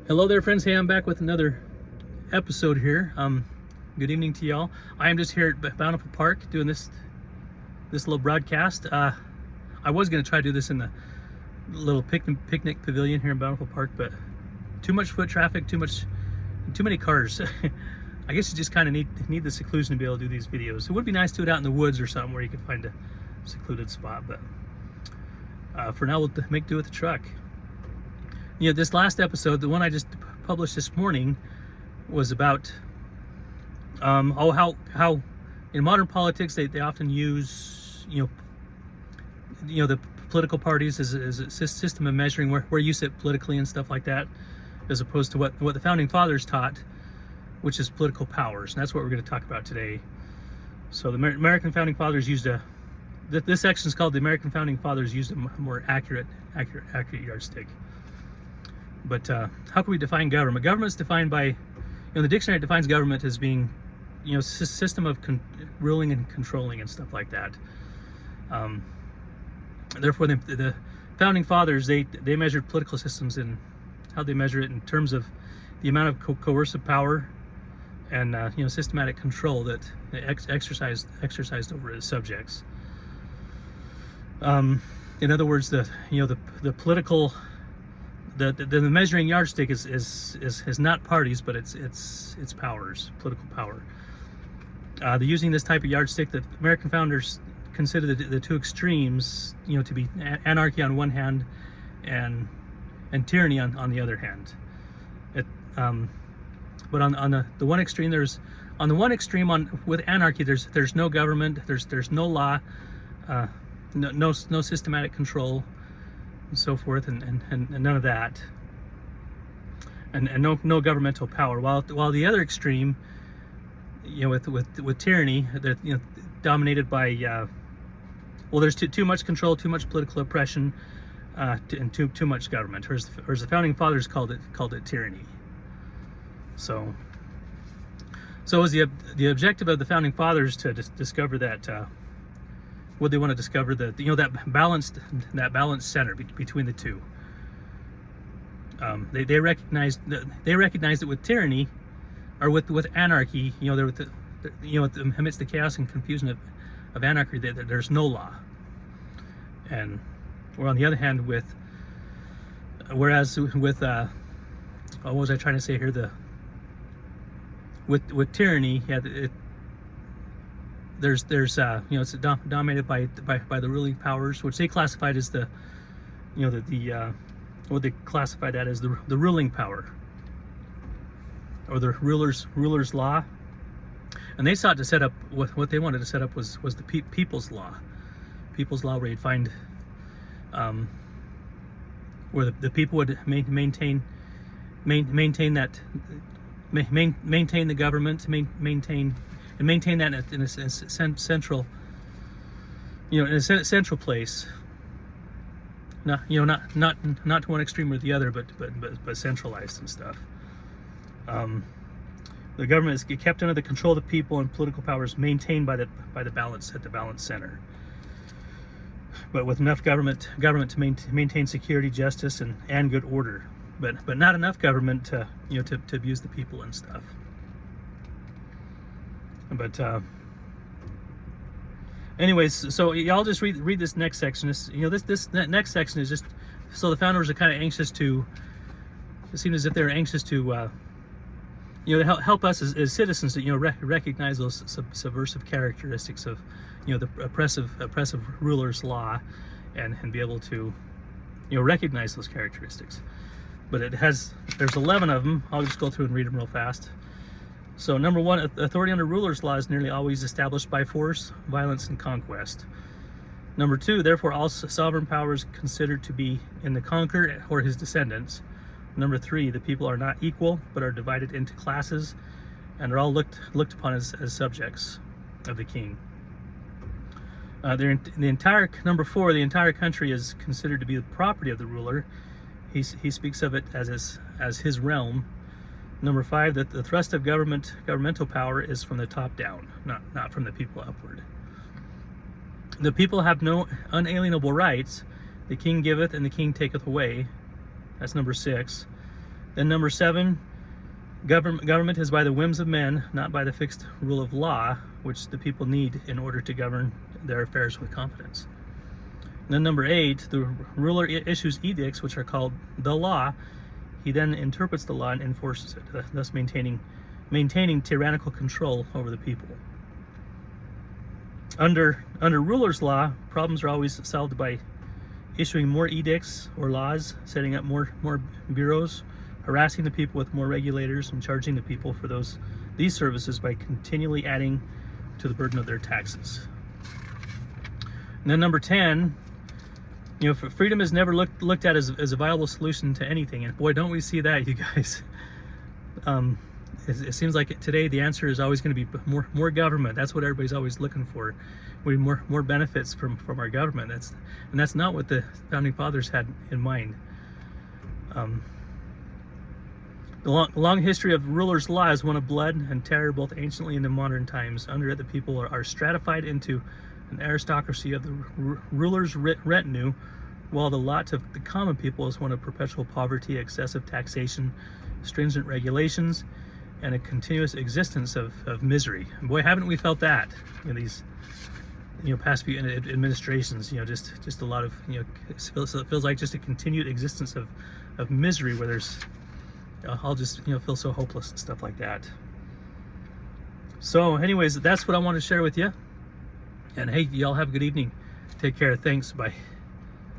Hello there, friends. Hey, I'm back with another episode here. Good evening to y'all. I am just here at Bountiful Park doing this little broadcast. I was going to try to do this in the little picnic pavilion here in Bountiful Park, but too much foot traffic, too many cars. I guess you just kind of need the seclusion to be able to do these videos. It would be nice to do it out in the woods or something where you could find a secluded spot, but for now we'll make do with the truck. You know, this last episode, the one I just published this morning, was about how in modern politics they often use you know the political parties as a system of measuring where you sit politically and stuff like that, as opposed to what the founding fathers taught, which is political powers, and that's what we're going to talk about today. So the American founding fathers used this section is called "The American Founding Fathers Used a More Accurate Yardstick." But how can we define government? Government is defined by, the dictionary defines government as being, system of ruling and controlling and stuff like that. Therefore, the founding fathers, they measured political systems in how they measure it in terms of the amount of coercive power and systematic control that they exercised over its subjects. In other words, the political the measuring yardstick is not parties, but it's powers, political power. Using this type of yardstick, the American founders considered the two extremes, to be anarchy on one hand and tyranny on the other hand. But on the one extreme, with anarchy, there's no government, there's no law, no systematic control, and so forth, and none of that, and no governmental power. While the other extreme, with tyranny, that dominated by there's too much control, too much political oppression, and too much government. Whereas the founding fathers called it tyranny. So was the objective of the founding fathers to discover that. What they want to discover, that balanced center between the two. They recognized that with tyranny, or with anarchy, amidst the chaos and confusion of anarchy, there's no law. And or on the other hand, what was I trying to say here? With tyranny, there's it's dominated by the ruling powers, which they classified as what they classified that as the ruling power, or the ruler's law. And they sought to set up what they wanted to set up was the people's law, where you'd find where the people would maintain the government, maintain that in a central, in a central place. Not to one extreme or the other, but centralized and stuff. The government is kept under the control of the people, and political power is maintained by the balance at the balance center. But with enough government to maintain security, justice, and good order, but not enough government to abuse the people and stuff. But anyways, so y'all just read this next section. This next section is just so the founders are kind of anxious to. It seems as if they're anxious to, to help us as citizens to recognize those subversive characteristics of the oppressive ruler's law, and be able to recognize those characteristics. But there's 11 of them. I'll just go through and read them real fast. So number one, authority under ruler's law is nearly always established by force, violence, and conquest. Number two, therefore all sovereign power is considered to be in the conqueror or his descendants. Number three, the people are not equal, but are divided into classes, and are all looked upon as subjects of the king. Number four, the entire country is considered to be the property of the ruler. He speaks of it as his realm. Number five, that the thrust of governmental power is from the top down, not from the people upward. The people have no unalienable rights. The king giveth and the king taketh away. That's number 6. Then number 7, government is by the whims of men, not by the fixed rule of law, which the people need in order to govern their affairs with confidence. And then number 8, the ruler issues edicts, which are called the law. He then interprets the law and enforces it, thus maintaining tyrannical control over the people. Under ruler's law, problems are always solved by issuing more edicts or laws, setting up more bureaus, harassing the people with more regulators, and charging the people for these services by continually adding to the burden of their taxes. And then number 10, freedom is never looked at as a viable solution to anything, and boy, don't we see that, you guys. It seems like today the answer is always going to be more government. That's what everybody's always looking for. We need more benefits from our government. That's not what the founding fathers had in mind. The long history of rulers' law is one of blood and terror, both anciently and in modern times. Under it, the people are stratified into an aristocracy of the ruler's retinue, while the lot of the common people is one of perpetual poverty, excessive taxation, stringent regulations, and a continuous existence of misery. And boy, haven't we felt that in these past few administrations. Just a lot of it feels like just a continued existence of misery, where there's I'll just feel so hopeless and stuff like that. So anyways, that's what I want to share with you. And hey, y'all have a good evening. Take care. Thanks. Bye.